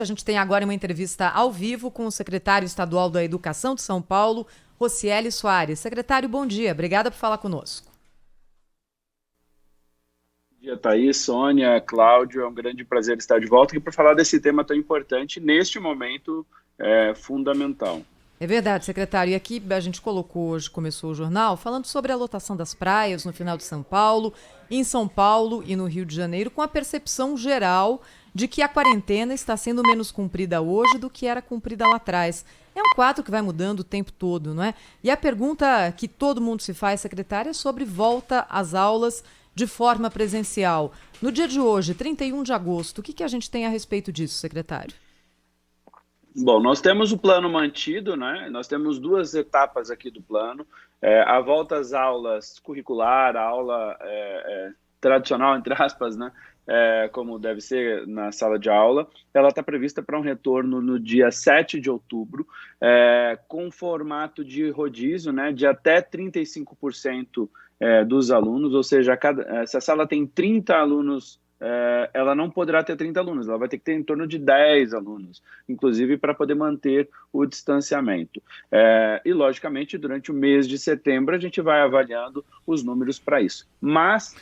A gente tem agora uma entrevista ao vivo com o secretário estadual da Educação de São Paulo, Rocieli Soares. Secretário, bom dia. Obrigada por falar conosco. Bom dia, Thaís, Sônia, Cláudio. É um grande prazer estar de volta aqui para falar desse tema tão importante neste momento fundamental. É verdade, secretário. E aqui a gente colocou hoje, começou o jornal, falando sobre a lotação das praias no final de São Paulo, em São Paulo e no Rio de Janeiro, com a percepção geral de que a quarentena está sendo menos cumprida hoje do que era cumprida lá atrás. É um quadro que vai mudando o tempo todo, não é? E a pergunta que todo mundo se faz, secretária, é sobre volta às aulas de forma presencial. No dia de hoje, 31 de agosto, o que a gente tem a respeito disso, secretário? Bom, nós temos o plano mantido, né? Nós temos duas etapas aqui do plano. A volta às aulas curricular, a aula tradicional, entre aspas, né? Como deve ser na sala de aula, ela está prevista para um retorno no dia 7 de outubro, com formato de rodízio, né? De até 35% dos alunos, ou seja, se a sala tem 30 alunos, ela não poderá ter 30 alunos, ela vai ter que ter em torno de 10 alunos, inclusive para poder manter o distanciamento. E, logicamente, durante o mês de setembro, a gente vai avaliando os números para isso. Mas,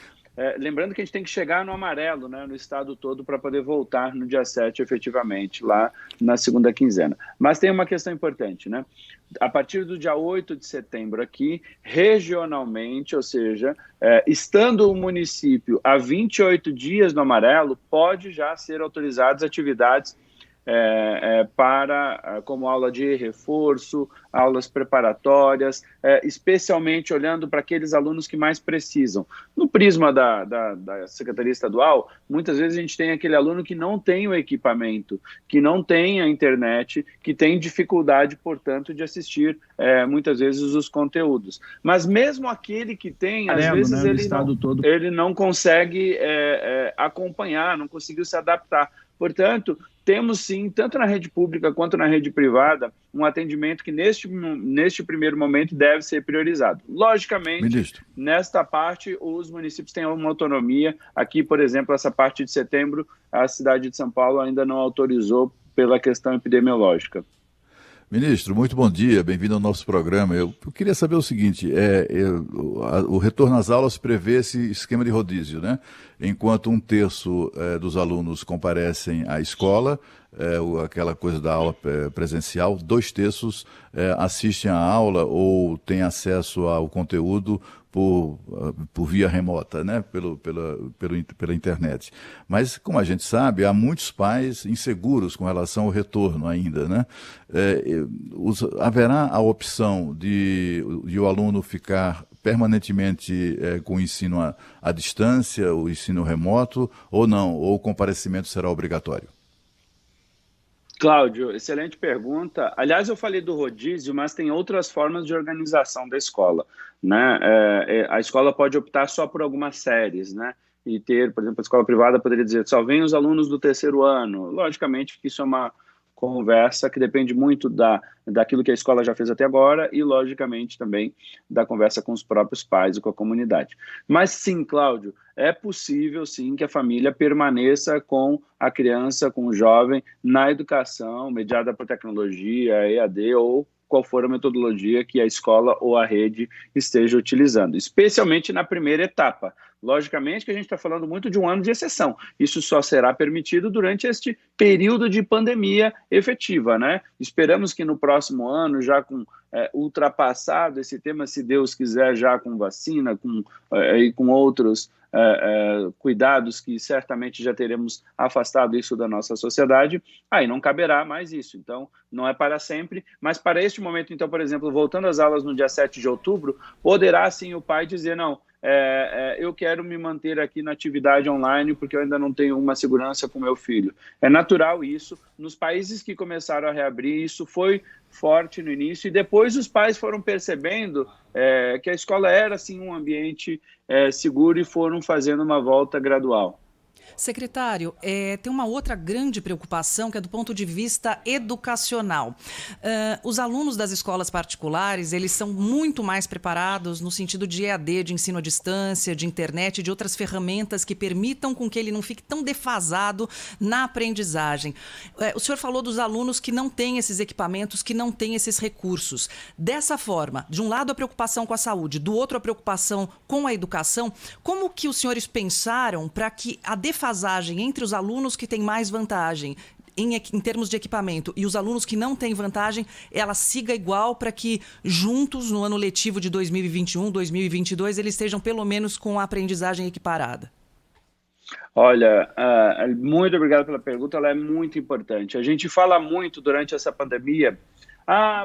lembrando que a gente tem que chegar no amarelo, né, no estado todo, para poder voltar no dia 7, efetivamente, lá na segunda quinzena. Mas tem uma questão importante, né? A partir do dia 8 de setembro aqui, regionalmente, ou seja, estando o município há 28 dias no amarelo, pode já ser autorizadas atividades como aula de reforço, aulas preparatórias, especialmente olhando para aqueles alunos que mais precisam. No prisma da Secretaria Estadual, muitas vezes a gente tem aquele aluno que não tem o equipamento, que não tem a internet, que tem dificuldade, portanto, de assistir muitas vezes os conteúdos. Mas mesmo aquele que tem, às vezes né, ele não consegue acompanhar, não conseguiu se adaptar. Portanto, temos sim, tanto na rede pública quanto na rede privada, um atendimento que neste primeiro momento deve ser priorizado. Logicamente, Ministro. nesta parte, os municípios têm uma autonomia. Aqui, por exemplo, essa parte de setembro, a cidade de São Paulo ainda não autorizou pela questão epidemiológica. Ministro, muito bom dia, bem-vindo ao nosso programa. Eu queria saber o seguinte, o retorno às aulas prevê esse esquema de rodízio, né? Enquanto um terço dos alunos comparecem à escola, aquela coisa da aula presencial, 2 terços assistem à aula ou têm acesso ao conteúdo por via remota, né? Pela internet. Mas, como a gente sabe, há muitos pais inseguros com relação ao retorno ainda, né? Haverá a opção de o aluno ficar permanentemente com o ensino à distância, o ensino remoto, ou não? Ou o comparecimento será obrigatório? Cláudio, excelente pergunta. Aliás, eu falei do rodízio, mas tem outras formas de organização da escola, né? A escola pode optar só por algumas séries, né? E ter, por exemplo, a escola privada poderia dizer só vem os alunos do terceiro ano. Logicamente que isso é uma conversa que depende muito daquilo que a escola já fez até agora e, logicamente, também da conversa com os próprios pais e com a comunidade. Mas sim, Cláudio, é possível sim que a família permaneça com a criança, com o jovem, na educação mediada por tecnologia, EAD ou qual for a metodologia que a escola ou a rede esteja utilizando, especialmente na primeira etapa. Logicamente que a gente está falando muito de um ano de exceção. Isso só será permitido durante este período de pandemia efetiva, né? Esperamos que no próximo ano, já com ultrapassado esse tema, se Deus quiser, já com vacina e com outros cuidados que certamente já teremos afastado isso da nossa sociedade, aí não caberá mais isso. Então, não é para sempre, mas para este momento, então, por exemplo, voltando às aulas no dia 7 de outubro, poderá sim o pai dizer, não, eu quero me manter aqui na atividade online porque eu ainda não tenho uma segurança com meu filho. É natural isso. Nos países que começaram a reabrir, isso foi forte no início e depois os pais foram percebendo que a escola era, sim, um ambiente seguro e foram fazendo uma volta gradual. Secretário, tem uma outra grande preocupação que é do ponto de vista educacional. Os alunos das escolas particulares, eles são muito mais preparados no sentido de EAD, de ensino à distância, de internet, de outras ferramentas que permitam com que ele não fique tão defasado na aprendizagem. O senhor falou dos alunos que não têm esses equipamentos, que não têm esses recursos. Dessa forma, de um lado a preocupação com a saúde, do outro a preocupação com a educação, como que os senhores pensaram para que a defasagem entre os alunos que têm mais vantagem em termos de equipamento e os alunos que não têm vantagem, ela siga igual para que juntos, no ano letivo de 2021, 2022, eles estejam pelo menos com a aprendizagem equiparada? Olha, muito obrigado pela pergunta, ela é muito importante. A gente fala muito durante essa pandemia,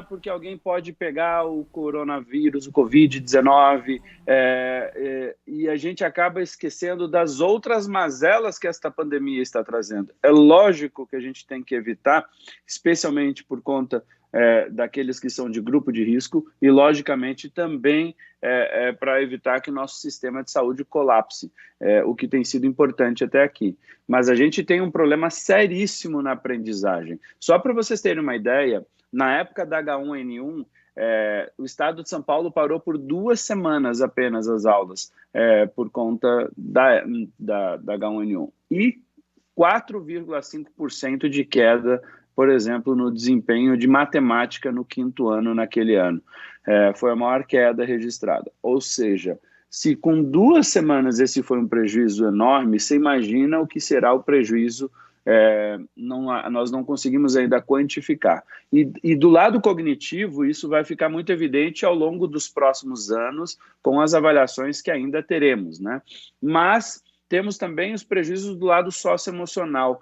porque alguém pode pegar o coronavírus, o Covid-19, e a gente acaba esquecendo das outras mazelas que esta pandemia está trazendo. É lógico que a gente tem que evitar, especialmente por conta daqueles que são de grupo de risco e, logicamente, também para evitar que o nosso sistema de saúde colapse, o que tem sido importante até aqui. Mas a gente tem um problema seríssimo na aprendizagem. Só para vocês terem uma ideia, na época da H1N1, o estado de São Paulo parou por 2 semanas apenas as aulas por conta da H1N1. E 4,5% de queda, por exemplo, no desempenho de matemática no 5º ano naquele ano. Foi a maior queda registrada. Ou seja, se com 2 semanas esse foi um prejuízo enorme, você imagina o que será o prejuízo. Nós não conseguimos ainda quantificar. E do lado cognitivo, isso vai ficar muito evidente ao longo dos próximos anos, com as avaliações que ainda teremos, né? Mas temos também os prejuízos do lado socioemocional.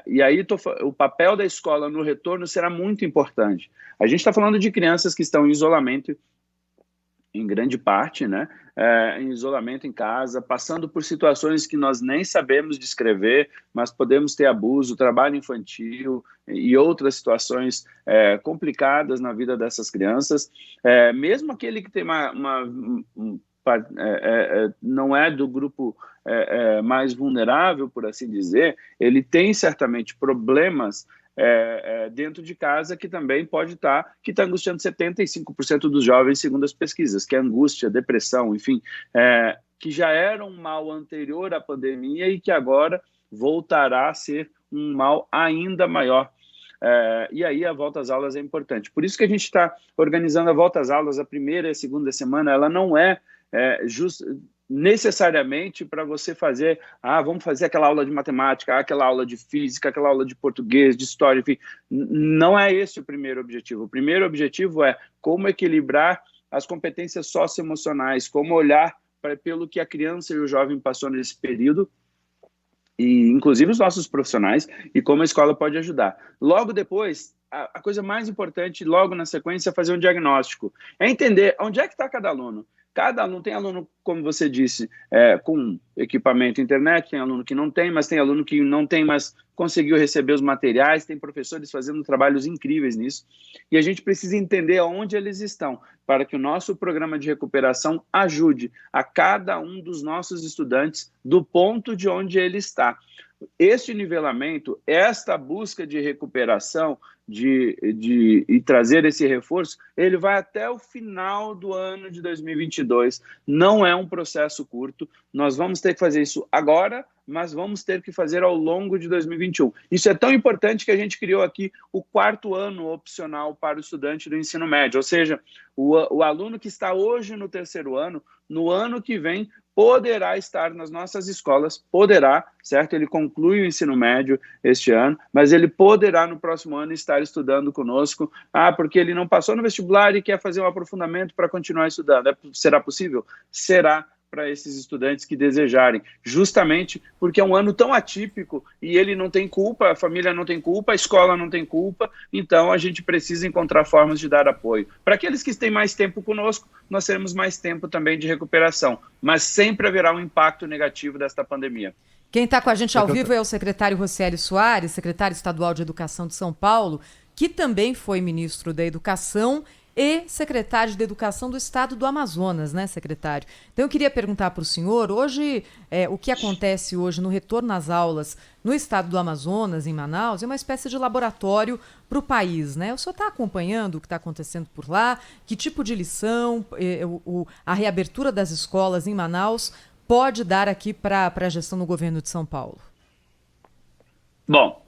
E aí o papel da escola no retorno será muito importante. A gente está falando de crianças que estão em isolamento, em grande parte, né? Em isolamento em casa, passando por situações que nós nem sabemos descrever, mas podemos ter abuso, trabalho infantil e outras situações complicadas na vida dessas crianças. Mesmo aquele que tem não é do grupo mais vulnerável, por assim dizer, ele tem certamente problemas dentro de casa que também pode que está angustiando 75% dos jovens, segundo as pesquisas, que é angústia, depressão, enfim, que já era um mal anterior à pandemia e que agora voltará a ser um mal ainda maior. E aí a volta às aulas é importante. Por isso que a gente está organizando a volta às aulas, a primeira e a segunda semana, ela não é necessariamente para você fazer, vamos fazer aquela aula de matemática, aquela aula de física, aquela aula de português, de história, enfim. Não é esse o primeiro objetivo. O primeiro objetivo é como equilibrar as competências socioemocionais, como olhar pelo que a criança e o jovem passou nesse período, e inclusive os nossos profissionais, e como a escola pode ajudar. Logo depois, a coisa mais importante, logo na sequência, é fazer um diagnóstico. É entender onde é que está cada aluno. Cada aluno, tem aluno, como você disse, com equipamento internet, tem aluno que não tem, mas tem aluno que não tem, mas conseguiu receber os materiais, tem professores fazendo trabalhos incríveis nisso, e a gente precisa entender onde eles estão, para que o nosso programa de recuperação ajude a cada um dos nossos estudantes do ponto de onde ele está. Este nivelamento, esta busca de recuperação, e trazer esse reforço, ele vai até o final do ano de 2022. Não é um processo curto, nós vamos ter que fazer isso agora, mas vamos ter que fazer ao longo de 2021. Isso é tão importante que a gente criou aqui o 4º ano opcional para o estudante do ensino médio, ou seja, o aluno que está hoje no 3º ano, no ano que vem, poderá estar nas nossas escolas, poderá, certo? Ele conclui o ensino médio este ano, mas ele poderá no próximo ano estar estudando conosco, porque ele não passou no vestibular e quer fazer um aprofundamento para continuar estudando. Será possível? Será, para esses estudantes que desejarem, justamente porque é um ano tão atípico e ele não tem culpa, a família não tem culpa, a escola não tem culpa, então a gente precisa encontrar formas de dar apoio. Para aqueles que têm mais tempo conosco, nós teremos mais tempo também de recuperação, mas sempre haverá um impacto negativo desta pandemia. Quem está com a gente ao vivo é o secretário Rocieli Soares, secretário estadual de Educação de São Paulo, que também foi ministro da Educação e secretário de Educação do Estado do Amazonas, né, secretário? Então eu queria perguntar para o senhor, hoje, o que acontece hoje no retorno às aulas no estado do Amazonas, em Manaus, é uma espécie de laboratório para o país, né? O senhor está acompanhando o que está acontecendo por lá? Que tipo de lição a reabertura das escolas em Manaus pode dar aqui para a gestão do governo de São Paulo? Bom,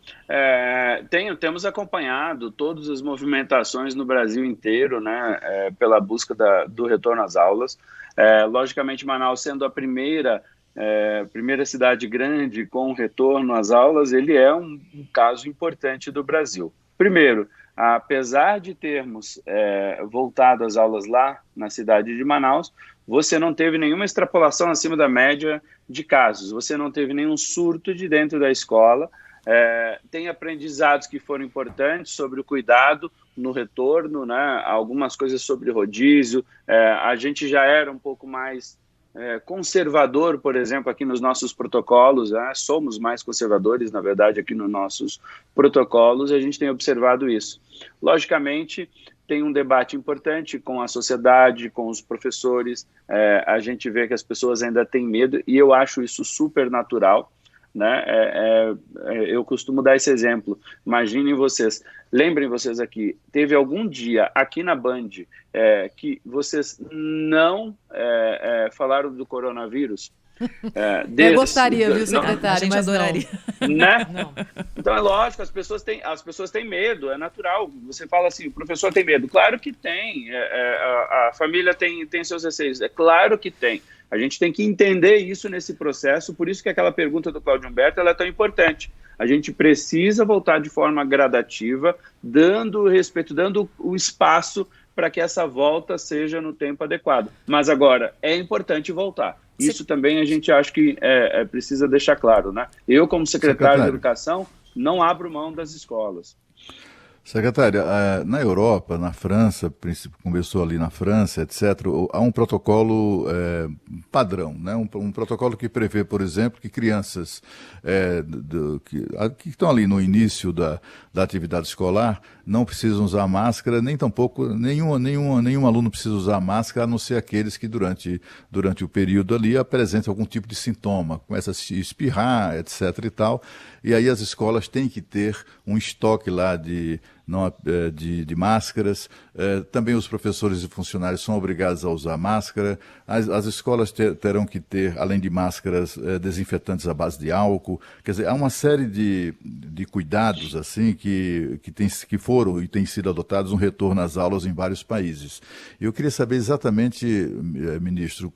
temos acompanhado todas as movimentações no Brasil inteiro, né, pela busca do retorno às aulas. Logicamente, Manaus sendo a primeira cidade grande com retorno às aulas, ele é um caso importante do Brasil. Primeiro, apesar de termos voltado às aulas lá na cidade de Manaus, você não teve nenhuma extrapolação acima da média de casos, você não teve nenhum surto de dentro da escola. Tem aprendizados que foram importantes sobre o cuidado no retorno, né? Algumas coisas sobre rodízio. A gente já era um pouco mais conservador, por exemplo, aqui nos nossos protocolos, né? Somos mais conservadores, na verdade, aqui nos nossos protocolos, e a gente tem observado isso. Logicamente, tem um debate importante com a sociedade, com os professores. A gente vê que as pessoas ainda têm medo, e eu acho isso super natural. Né? Eu costumo dar esse exemplo. Imaginem vocês, lembrem vocês aqui, teve algum dia aqui na Band que vocês não falaram do coronavírus? Eu gostaria, viu, secretário, não, mas adoraria. Né? Não. Então é lógico, as pessoas têm medo, é natural. Você fala assim, o professor tem medo. Claro que tem, a família tem seus receios, é claro que tem. A gente tem que entender isso nesse processo, por isso que aquela pergunta do Cláudio Humberto ela é tão importante. A gente precisa voltar de forma gradativa, dando respeito, dando o espaço para que essa volta seja no tempo adequado. Mas agora, é importante voltar. Isso também a gente acha que precisa deixar claro, né? Eu, como secretário de Educação, não abro mão das escolas. Secretária, na Europa, na França, começou ali na França, etc., há um protocolo padrão, né? Um protocolo que prevê, por exemplo, que crianças que estão ali no início da atividade escolar não precisam usar máscara, nem tampouco, nenhum aluno precisa usar máscara, a não ser aqueles que durante o período ali apresentam algum tipo de sintoma, começa a se espirrar, etc. e tal, e aí as escolas têm que ter um estoque lá de máscaras. Também os professores e funcionários são obrigados a usar máscara. As escolas terão que ter, além de máscaras, desinfetantes à base de álcool. Quer dizer, há uma série de cuidados assim que foram e têm sido adotados no retorno às aulas em vários países. Eu queria saber exatamente, ministro,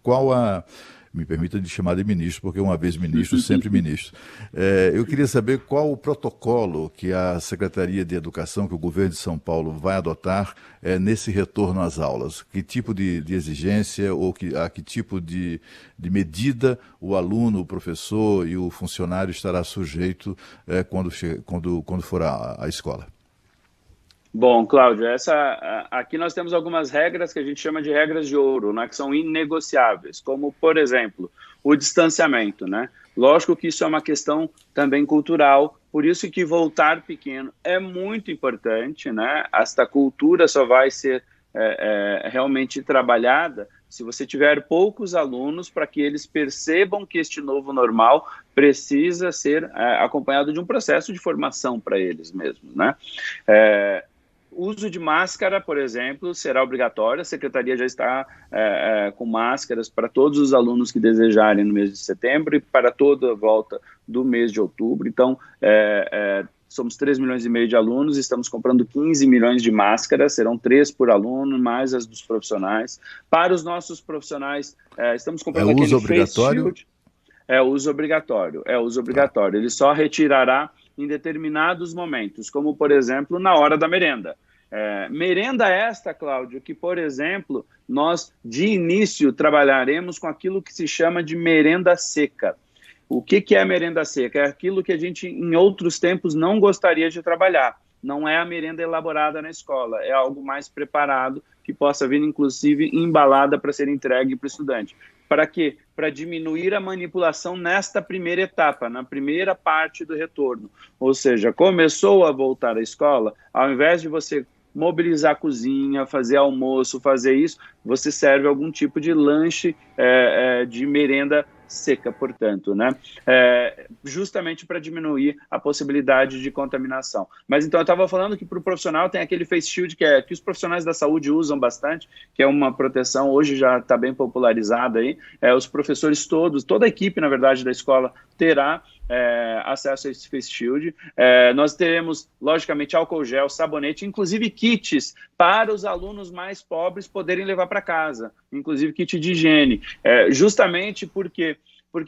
me permita de chamar de ministro, porque uma vez ministro, sempre ministro. Eu queria saber qual o protocolo que a Secretaria de Educação, que o governo de São Paulo vai adotar nesse retorno às aulas. Que tipo de exigência ou a que tipo de medida o aluno, o professor e o funcionário estará sujeito quando for à escola? Bom, Cláudio, aqui nós temos algumas regras que a gente chama de regras de ouro, né, que são inegociáveis, como, por exemplo, o distanciamento, né? Lógico que isso é uma questão também cultural, por isso que voltar pequeno é muito importante, né? Esta cultura só vai ser realmente trabalhada se você tiver poucos alunos, para que eles percebam que este novo normal precisa ser acompanhado de um processo de formação para eles mesmos, né? Uso de máscara, por exemplo, será obrigatório. A Secretaria já está com máscaras para todos os alunos que desejarem no mês de setembro e para toda a volta do mês de outubro. Então, somos 3,5 milhões de alunos, estamos comprando 15 milhões de máscaras, serão 3 por aluno, mais as dos profissionais. Para os nossos profissionais, estamos comprando aquele face shield. É uso obrigatório. Ele só retirará em determinados momentos, como, por exemplo, na hora da merenda. Merenda esta, Cláudio, que, por exemplo, nós, de início, trabalharemos com aquilo que se chama de merenda seca. O que é a merenda seca? É aquilo que a gente, em outros tempos, não gostaria de trabalhar. Não é a merenda elaborada na escola, é algo mais preparado, que possa vir, inclusive, embalada para ser entregue para o estudante. Para quê? Para diminuir a manipulação nesta primeira etapa, na primeira parte do retorno. Ou seja, começou a voltar à escola, ao invés de você mobilizar a cozinha, fazer almoço, fazer isso, você serve algum tipo de lanche, de merenda seca, portanto, né? Justamente para diminuir a possibilidade de contaminação. Mas então eu estava falando que para o profissional tem aquele face shield que os profissionais da saúde usam bastante, que é uma proteção, hoje já está bem popularizada aí. Os professores todos, toda a equipe, na verdade, da escola terá acesso a esse face shield. Nós teremos, logicamente, álcool gel, sabonete, inclusive kits para os alunos mais pobres poderem levar para casa, inclusive kit de higiene, justamente porque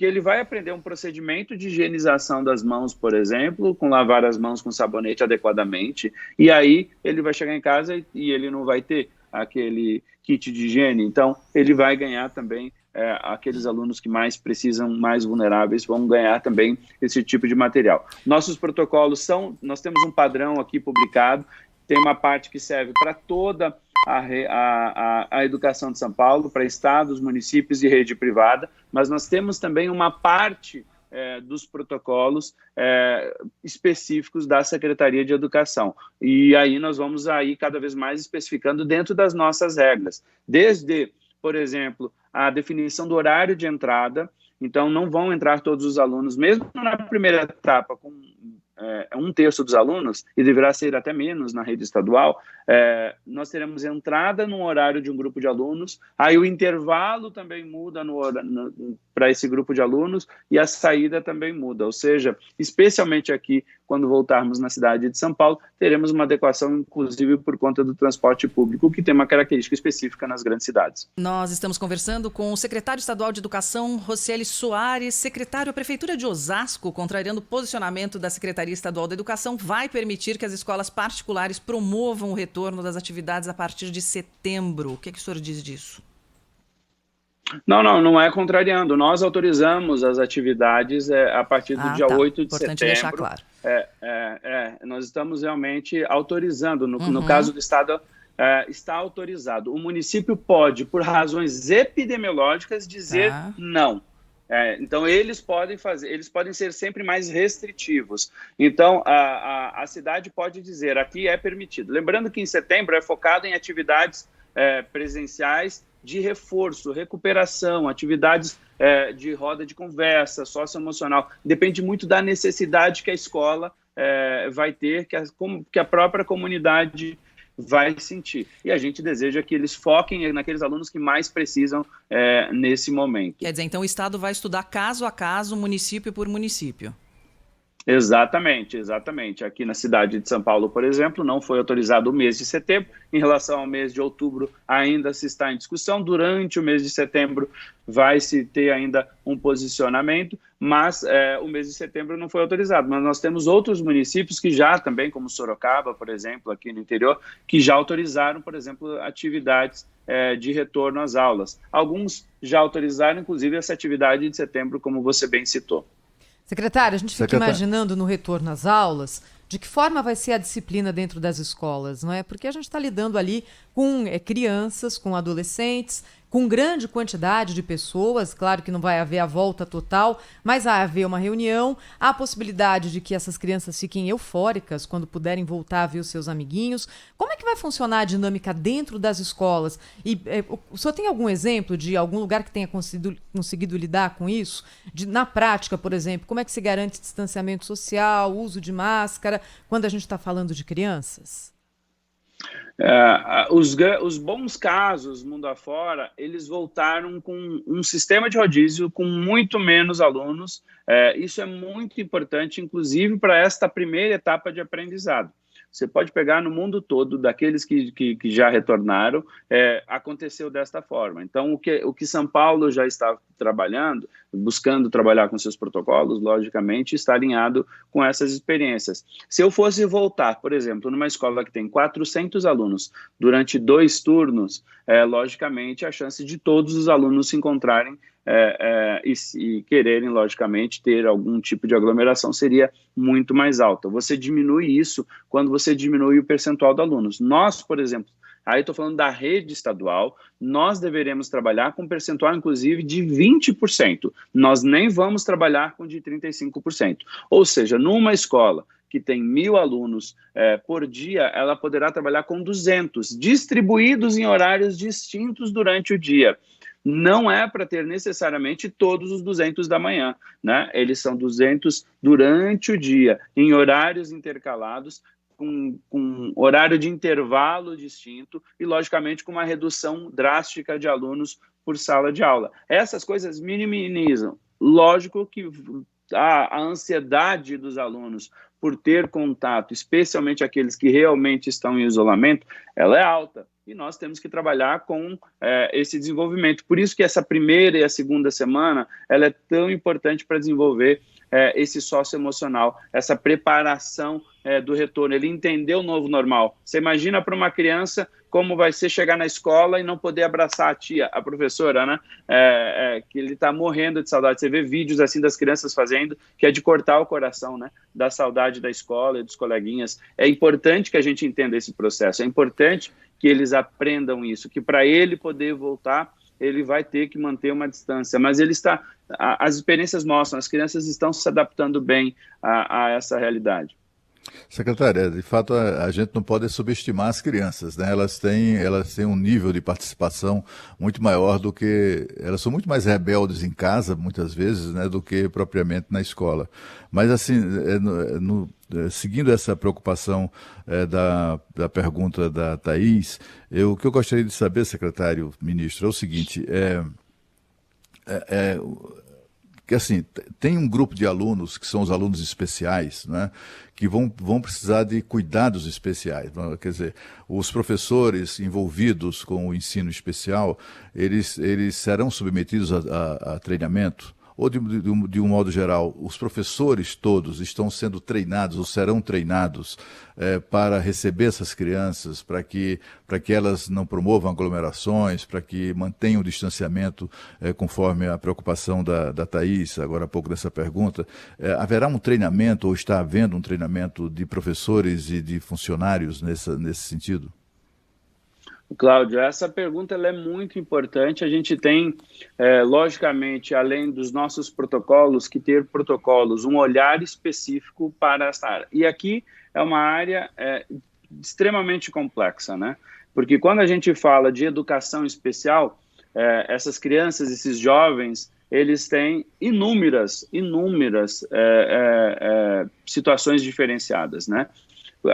ele vai aprender um procedimento de higienização das mãos, por exemplo, com lavar as mãos com sabonete adequadamente, e aí ele vai chegar em casa e ele não vai ter aquele kit de higiene, então ele vai ganhar também, aqueles alunos que mais precisam, mais vulneráveis, vão ganhar também esse tipo de material. Nossos protocolos nós temos um padrão aqui publicado, tem uma parte que serve para toda a educação de São Paulo, para estados, municípios e rede privada, mas nós temos também uma parte dos protocolos específicos da Secretaria de Educação. E aí nós vamos aí cada vez mais especificando dentro das nossas regras, desde, por exemplo, a definição do horário de entrada. Então não vão entrar todos os alunos, mesmo na primeira etapa, com 1/3 dos alunos, e deverá ser até menos na rede estadual. Nós teremos entrada no horário de um grupo de alunos, aí o intervalo também muda para esse grupo de alunos e a saída também muda, ou seja, especialmente aqui, quando voltarmos na cidade de São Paulo, teremos uma adequação, inclusive por conta do transporte público, que tem uma característica específica nas grandes cidades. Nós estamos conversando com o secretário estadual de Educação, Rocieli Soares. Secretário, a Prefeitura de Osasco, contrariando o posicionamento da Secretaria Estadual da Educação, vai permitir que as escolas particulares promovam o retorno das atividades a partir de setembro. O que o senhor diz disso? Não é contrariando. Nós autorizamos as atividades a partir do dia 8 de Importante setembro. Deixar claro. Nós estamos realmente autorizando. No caso do Estado, está autorizado. O município pode, por razões epidemiológicas, dizer não. Então, eles podem ser sempre mais restritivos. Então, a cidade pode dizer, aqui é permitido. Lembrando que em setembro é focado em atividades presenciais de reforço, recuperação, atividades de roda de conversa, socioemocional. Depende muito da necessidade que a escola vai ter, que a própria comunidade vai sentir. E a gente deseja que eles foquem naqueles alunos que mais precisam nesse momento. Quer dizer, então o Estado vai estudar caso a caso, município por município. Exatamente. Aqui na cidade de São Paulo, por exemplo, não foi autorizado o mês de setembro. Em relação ao mês de outubro, ainda se está em discussão. Durante o mês de setembro, vai-se ter ainda um posicionamento, mas o mês de setembro não foi autorizado. Mas nós temos outros municípios que já também, como Sorocaba, por exemplo, aqui no interior, que já autorizaram, por exemplo, atividades de retorno às aulas. Alguns já autorizaram, inclusive, essa atividade de setembro, como você bem citou. Secretário, a gente fica imaginando no retorno às aulas, de que forma vai ser a disciplina dentro das escolas, não é? Porque a gente está lidando ali com crianças, com adolescentes, com grande quantidade de pessoas. Claro que não vai haver a volta total, mas vai haver uma reunião, há a possibilidade de que essas crianças fiquem eufóricas quando puderem voltar a ver os seus amiguinhos. Como é que vai funcionar a dinâmica dentro das escolas? E o senhor tem algum exemplo de algum lugar que tenha conseguido lidar com isso? Na prática, por exemplo, como é que se garante distanciamento social, uso de máscara, quando a gente está falando de crianças? Os bons casos, mundo afora, eles voltaram com um sistema de rodízio com muito menos alunos. Isso é muito importante, inclusive, para esta primeira etapa de aprendizado. Você pode pegar no mundo todo, daqueles que já retornaram, aconteceu desta forma. Então, o que São Paulo já está trabalhando, buscando trabalhar com seus protocolos, logicamente, está alinhado com essas experiências. Se eu fosse voltar, por exemplo, numa escola que tem 400 alunos durante 2 turnos, logicamente, a chance de todos os alunos se encontrarem e quererem, logicamente, ter algum tipo de aglomeração seria muito mais alta. Você diminui isso quando você diminui o percentual de alunos. Nós, por exemplo, aí estou falando da rede estadual, nós deveremos trabalhar com um percentual, inclusive, de 20%. Nós nem vamos trabalhar com de 35%. Ou seja, numa escola que tem 1.000 alunos por dia, ela poderá trabalhar com 200, distribuídos em horários distintos durante o dia. Não é para ter necessariamente todos os 200 da manhã, né? Eles são 200 durante o dia, em horários intercalados, com horário de intervalo distinto e, logicamente, com uma redução drástica de alunos por sala de aula. Essas coisas minimizam. Lógico que a ansiedade dos alunos por ter contato, especialmente aqueles que realmente estão em isolamento, ela é alta. E nós temos que trabalhar com esse desenvolvimento. Por isso que essa primeira e a segunda semana ela é tão importante para desenvolver esse socioemocional, essa preparação do retorno, ele entender o novo normal. Você imagina para uma criança como vai ser chegar na escola e não poder abraçar a tia, a professora, né? Que ele está morrendo de saudade. Você vê vídeos assim das crianças fazendo, que é de cortar o coração, né? Da saudade da escola e dos coleguinhas. É importante que a gente entenda esse processo, é importante que eles aprendam isso, que para ele poder voltar, ele vai ter que manter uma distância, mas as experiências mostram, as crianças estão se adaptando bem a essa realidade. Secretária, de fato a gente não pode subestimar as crianças, né? Elas têm um nível de participação muito maior do que... Elas são muito mais rebeldes em casa, muitas vezes, né, do que propriamente na escola. Mas, assim, seguindo essa preocupação da pergunta da Thaís, o que eu gostaria de saber, secretário, ministro, é o seguinte, que assim, tem um grupo de alunos que são os alunos especiais, né, que vão precisar de cuidados especiais. Quer dizer, os professores envolvidos com o ensino especial, eles serão submetidos a treinamento, ou de um modo geral, os professores todos estão sendo treinados ou serão treinados para receber essas crianças, para que elas não promovam aglomerações, para que mantenham o distanciamento conforme a preocupação da Thaís, agora há pouco dessa pergunta. Haverá um treinamento ou está havendo um treinamento de professores e de funcionários nesse sentido? Cláudio, essa pergunta ela é muito importante. A gente tem, logicamente, além dos nossos protocolos, que ter protocolos, um olhar específico para essa área. E aqui é uma área extremamente complexa, né? Porque quando a gente fala de educação especial, essas crianças, esses jovens, eles têm inúmeras situações diferenciadas, né?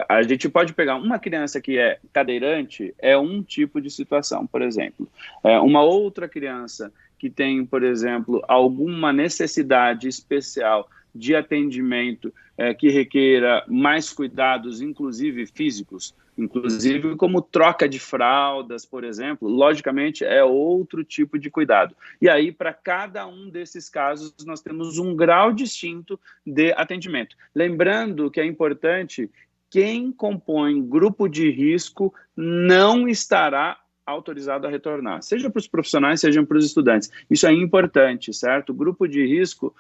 A gente pode pegar uma criança que é cadeirante, é um tipo de situação, por exemplo. Uma outra criança que tem, por exemplo, alguma necessidade especial de atendimento que requeira mais cuidados, inclusive físicos, inclusive como troca de fraldas, por exemplo, logicamente é outro tipo de cuidado. E aí, para cada um desses casos, nós temos um grau distinto de atendimento. Lembrando que é importante, quem compõe grupo de risco não estará autorizado a retornar, seja para os profissionais, seja para os estudantes. Isso é importante, certo? O grupo de risco,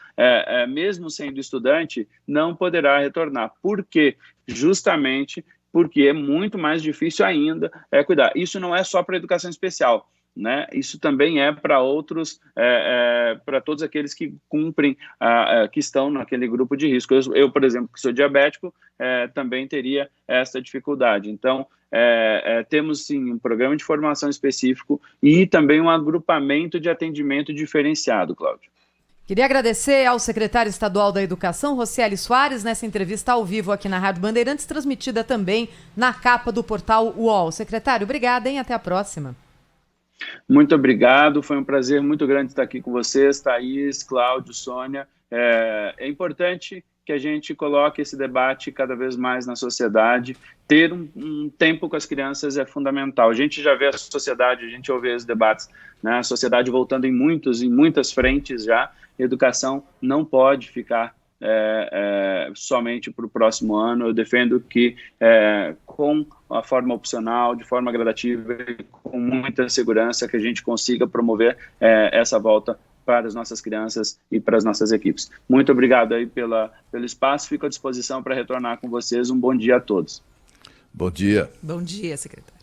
mesmo sendo estudante, não poderá retornar. Por quê? Justamente porque é muito mais difícil ainda cuidar. Isso não é só para a educação especial, né? Isso também é para outros, para todos aqueles que cumprem, que estão naquele grupo de risco. Eu, por exemplo, que sou diabético, também teria essa dificuldade. Então, temos sim um programa de formação específico e também um agrupamento de atendimento diferenciado, Cláudio. Queria agradecer ao secretário estadual da Educação, Rocieli Soares, nessa entrevista ao vivo aqui na Rádio Bandeirantes, transmitida também na capa do portal UOL. Secretário, obrigada, hein? Até a próxima. Muito obrigado, foi um prazer muito grande estar aqui com vocês, Thaís, Cláudio, Sônia. É importante que a gente coloque esse debate cada vez mais na sociedade. Ter um tempo com as crianças é fundamental. A gente já vê a sociedade, a gente ouve os debates, né? A sociedade voltando em muitas frentes já. A educação não pode ficar somente para o próximo ano. Eu defendo que com a forma opcional, de forma gradativa e com muita segurança, que a gente consiga promover essa volta para as nossas crianças e para as nossas equipes. Muito obrigado aí pelo espaço, fico à disposição para retornar com vocês. Um bom dia a todos. Bom dia. Bom dia, secretário.